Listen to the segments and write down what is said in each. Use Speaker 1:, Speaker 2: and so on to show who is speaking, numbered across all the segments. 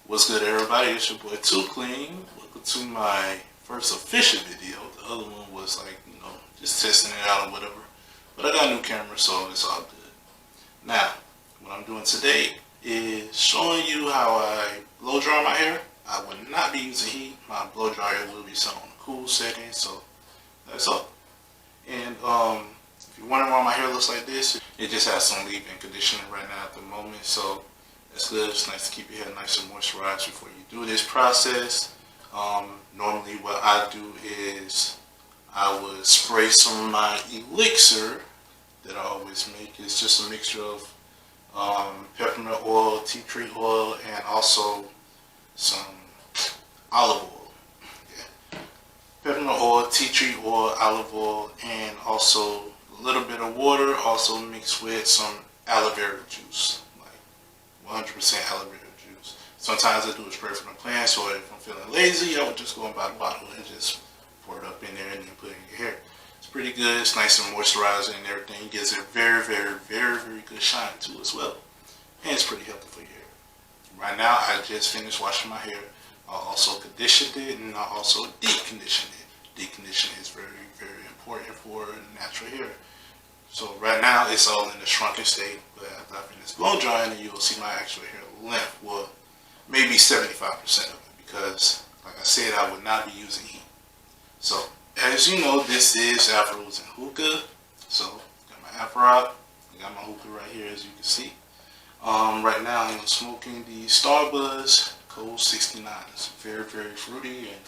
Speaker 1: What's good, everybody? It's your boy Too Clean. Welcome to my first official video. The other one was like, just testing it out or whatever. But I got a new camera, so it's all good. Now, what I'm doing today is showing you how I blow dry my hair. I will not be using heat. My blow dryer will be set on a cool setting, so that's all. And if you're wondering why my hair looks like this, it just has some leave-in conditioner right now at the moment, so that's good. It's nice to keep your hair nice and moisturized before you do this process. Normally what I do is I would spray some of my elixir that I always make. It's just a mixture of peppermint oil, tea tree oil, and also some olive oil. Yeah. Peppermint oil, tea tree oil, olive oil, and also a little bit of water, also mixed with some aloe vera juice, like 100% aloe vera juice. Sometimes I do a spray from the plant, so if I'm feeling lazy, I would just go and buy the bottle and just pour it up in there and then put it in your hair. It's pretty good. It's nice and moisturizing and everything. It gives it very, very, very, very good shine too as well. And it's pretty healthy for your hair. Right now, I just finished washing my hair. I also conditioned it and I also deep conditioned it. Deep conditioning is very, very important for natural hair. So right now, it's all in the shrunken state, but after I finish blow drying, then you will see my actual hair length. Well, maybe 75% of it, because like I said, I would not be using heat. So as you know, this is Afros and hookah. So got my Afro out. I got my hookah right here, as you can see. Right now I'm smoking the Starbuzz Cold 69. It's very, very fruity and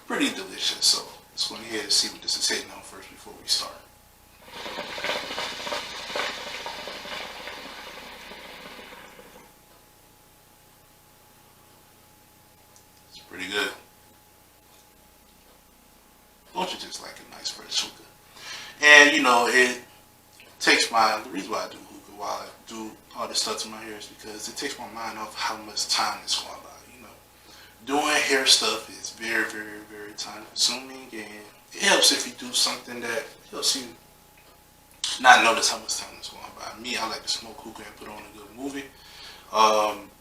Speaker 1: pretty delicious. So let's go ahead and see what this is hitting on first before we start. It's pretty good. Don't you just like a nice fresh hookah? And it takes the reason why I do hookah while I do all this stuff to my hair is because it takes my mind off how much time is going by. Doing hair stuff is very, very, very time consuming, and it helps if you do something that helps you not notice how much time is going by. Me, I like to smoke hookah and put on a good movie.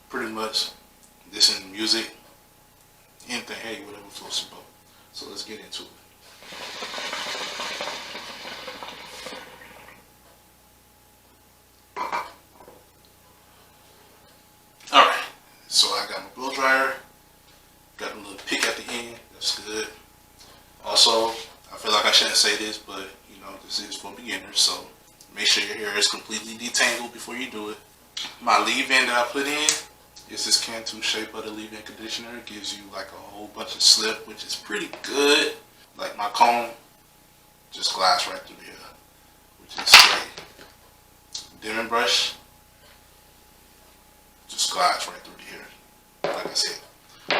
Speaker 1: Pretty much listen to music, anything, hey, whatever floats your boat. So let's get into it. Alright, so I got my blow dryer, got a little pick at the end, that's good. Also, I feel like I shouldn't say this, but this is for beginners, so make sure your hair is completely detangled before you do it. My leave-in that I put in is this Cantu Shea Butter leave-in conditioner. It gives you like a whole bunch of slip, which is pretty good. Like my comb just glides right through here, which is great. Dimming brush just glides right through here, like I said.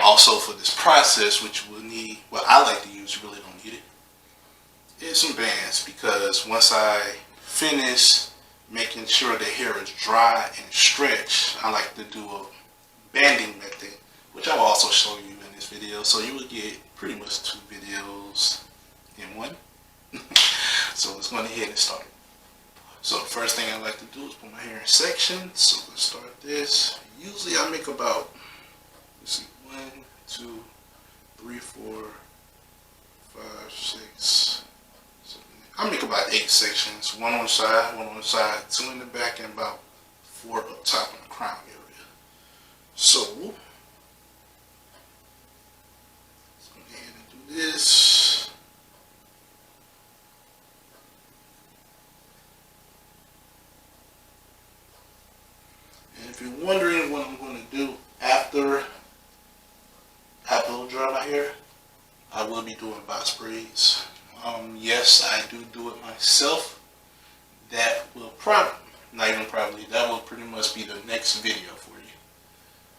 Speaker 1: Also, for this process, which you will need, what I like to use, you really don't need it, is some bands, because once I finish making sure the hair is dry and stretched, I like to do a banding method, which I will also show you in this video. So you will get pretty much 2 videos in one. So let's go ahead and start. So the first thing I like to do is put my hair in sections. So let's start this. Usually I make about, let's see, 1, 2, 3, 4, 5, 6, 7, 8. I make about 8 sections. 1 on the side, 2 in the back, and about 4 up top in the crown area. So let's go ahead and do this. And if you're wondering what I'm going to do after I blow dry my hair, I will be doing box braids. Yes, I do it myself. That will that will pretty much be the next video for you.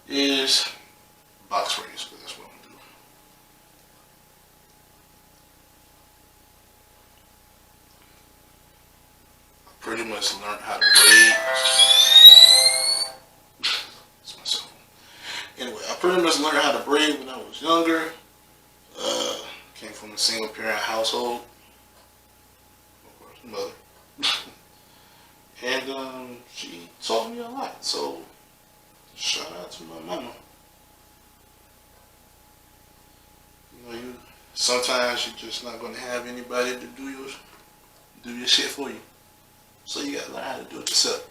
Speaker 1: Is box braids, because that's what I'm going to do. I pretty much learned how to braid. It's my cell phone. Anyway, I pretty much learned how to braid when I was younger. Came from a single parent household. Of course, mother. And she taught me a lot. So shout out to my mama. sometimes you're just not gonna have anybody to do your shit for you. So you gotta learn how to do it yourself.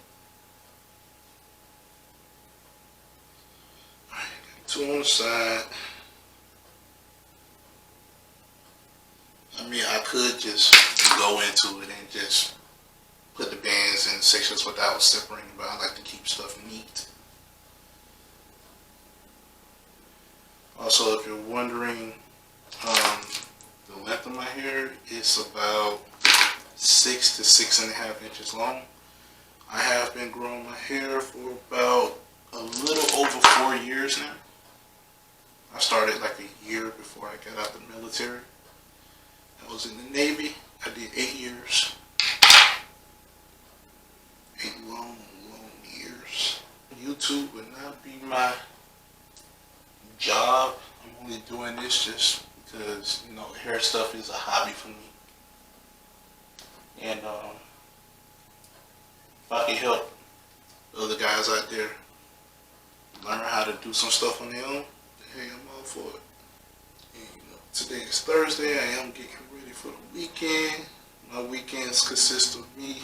Speaker 1: Alright, got 2 on the side. I mean, I could just go into it and just put the bands in sections without separating, but I like to keep stuff neat. Also, if you're wondering, the length of my hair is about 6 to 6.5 inches long. I have been growing my hair for about a little over 4 years now. I started like a year before I got out the military. I was in the Navy. I did 8 years. 8 long years. YouTube would not be my job. I'm only doing this just because, you know, hair stuff is a hobby for me. And if I can help other guys out there learn how to do some stuff on their own, hey, I'm all for it. And, you know, today is Thursday. I am getting ready for the weekend. My weekends consist of me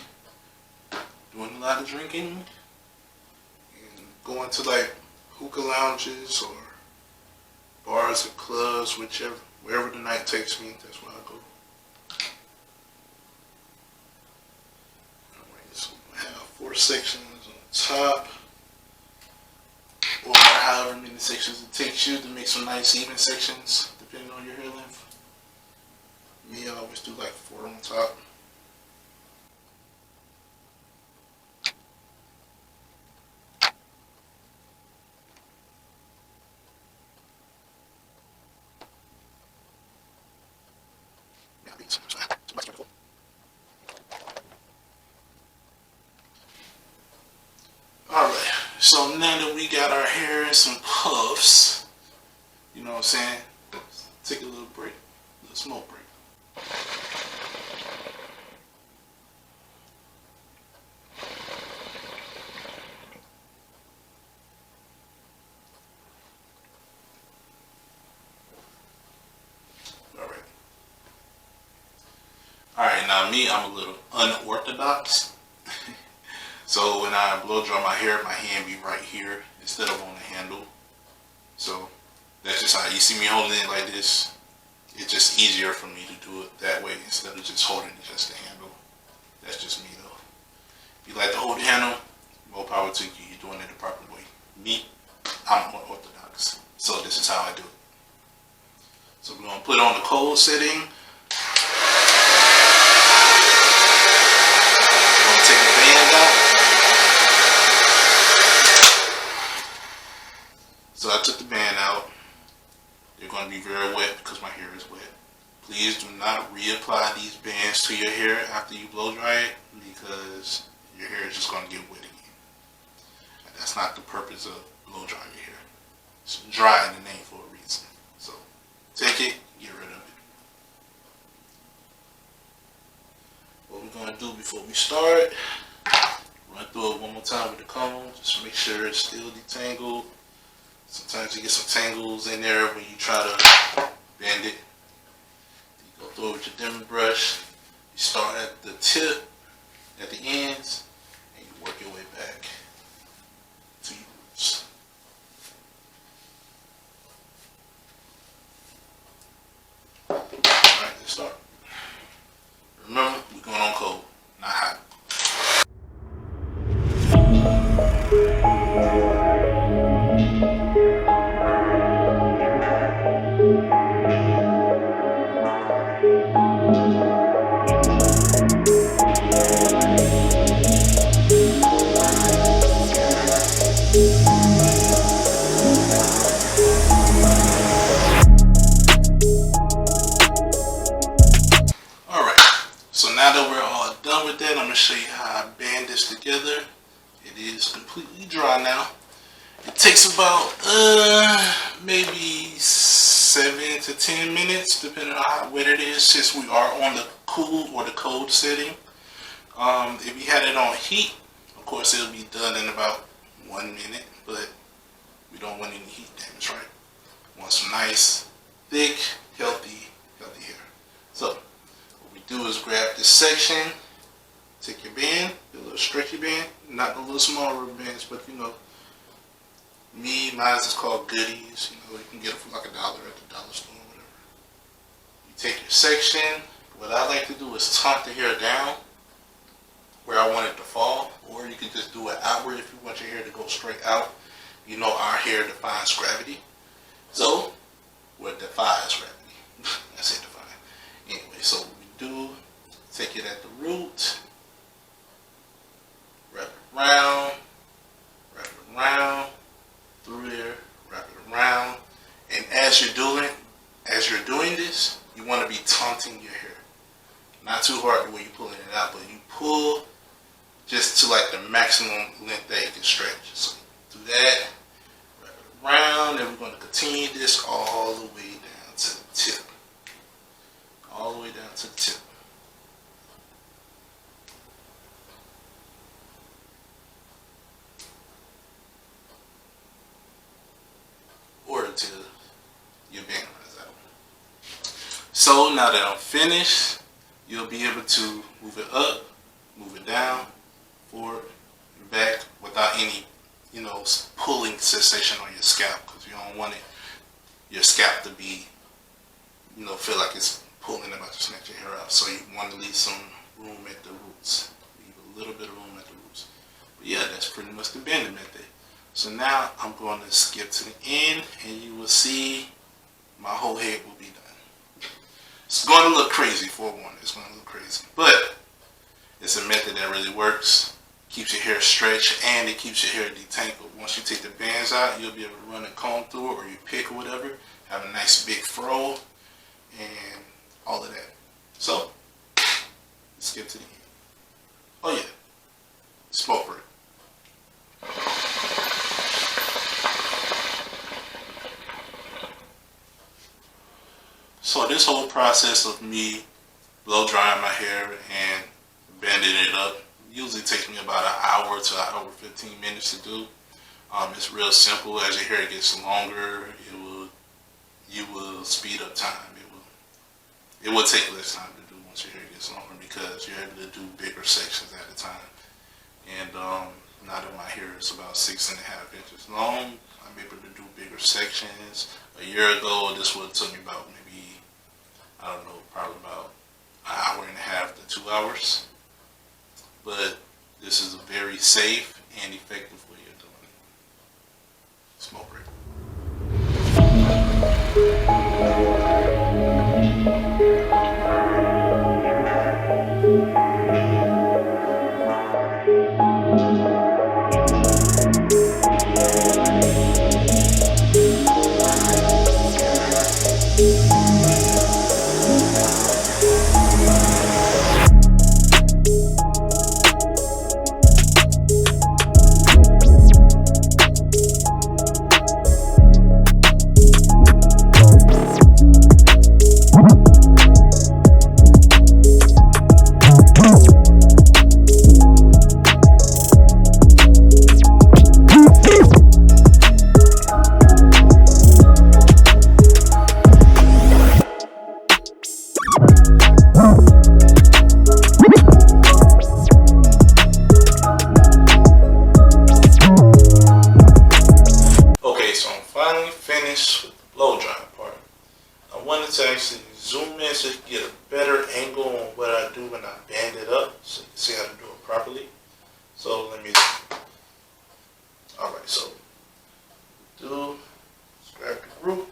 Speaker 1: doing a lot of drinking and going to like hookah lounges or bars or clubs, wherever the night takes me. That's where I go. Alright, so I have 4 sections on top, or however many sections it takes you to make some nice even sections, depending on your hair length. Me, I always do like 4 on top. Alright, so now that we got our hair in some puffs, you know what I'm saying? Let's take a little break, a little smoke break. Alright, now me, I'm a little unorthodox. So when I blow dry my hair, my hand be right here instead of on the handle. So that's just how you see me holding it like this. It's just easier for me to do it that way instead of just holding it just the handle. That's just me though. If you like to hold the handle, more power to you. You're doing it the proper way. Me, I'm unorthodox. So this is how I do it. So we're going to put on the cold setting. Take the band out. So I took the band out. They're going to be very wet because my hair is wet. Please do not reapply these bands to your hair after you blow dry it, because your hair is just going to get wet again. And that's not the purpose of blow drying your hair. It's dry in the name for a reason. So take it, get rid of it. What we're going to do before we start, run through it one more time with the comb, just make sure it's still detangled. Sometimes you get some tangles in there when you try to bend it. You go through it with your Denver brush, you start at the tip, at the ends, and you work your way back to your roots. Alright, let's start. Remember, we're going on cold, not hot. So now that we're all done with that, I'm going to show you how I band this together. It is completely dry now. It takes about maybe 7 to 10 minutes, depending on how wet it is, since we are on the cool or the cold setting. If you had it on heat, of course it'll be done in about 1 minute, but we don't want any heat damage, right? We want some nice, thick, healthy healthy hair. So what we do is grab this section, take your band, a little stretchy band, not the little small rubber bands, but you know, mine is called goodies. You know, you can get it for like $1 at the dollar store or whatever. You take your section. What I like to do is taunt the hair down where I want it to fall, or you can just do it outward if you want your hair to go straight out. You know, our hair defies gravity, so what defies gravity? I say define. Anyway, so what we do, take it at the root, wrap it around, through there, wrap it around, and as you're doing this, you want to be taunting your hair. Not too hard the way you're pulling it out, but you pull just to like the maximum length that you can stretch. So do that, wrap it around, and we're going to continue this all the way down to the tip. All the way down to the tip. Or until your band runs out. So now that I'm finished, you'll be able to move it up, move it down, forward, and back without any, you know, pulling sensation on your scalp, because you don't want your scalp to be, you know, feel like it's pulling about to snatch your hair out. So you want to leave some room at the roots. Leave a little bit of room at the roots. But yeah, that's pretty much the bending method. So now I'm going to skip to the end, and you will see my whole head will be done. It's going to look crazy for one. It's going to look crazy, but it's a method that really works. Keeps your hair stretched, and it keeps your hair detangled. Once you take the bands out, you'll be able to run a comb through it, or you pick or whatever. Have a nice big fro, and all of that. So let's skip to the end. Oh yeah, smoke break. So this whole process of me blow drying my hair and bending it up usually takes me about an hour to an hour 15 minutes to do. It's real simple. As your hair gets longer, you will speed up time. It will take less time to do once your hair gets longer, because you're able to do bigger sections at a time. And now that my hair is about 6.5 inches long, I'm able to do bigger sections. A year ago, this would have took me about maybe, I don't know, probably about an hour and a half to 2 hours. But this is a very safe and effective way of doing it. Smoke break. To actually zoom in so you can get a better angle on what I do when I band it up, so you can see how to do it properly. So let me, alright, so grab the root,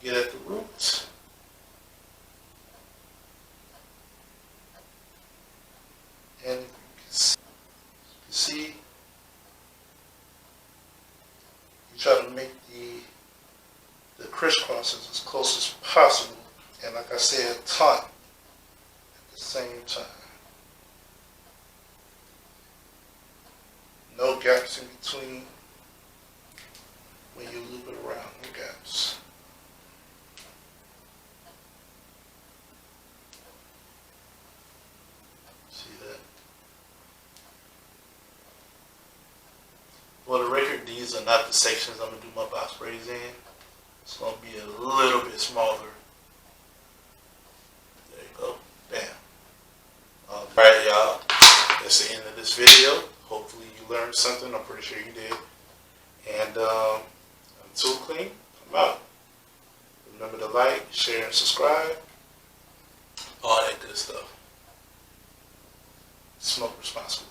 Speaker 1: get at the roots, and you can see, you try to make the crisscrosses as close as possible, and like I said, taut at the same time. No gaps in between when you loop it around, no gaps. See that? For the record, these are not the sections I'm going to do my box braids in. It's going to be a little bit smaller that's the end of this video. Hopefully you learned something. I'm pretty sure you did. And until clean, I'm out. Remember to like, share, and subscribe. All that good stuff. Smoke responsibly.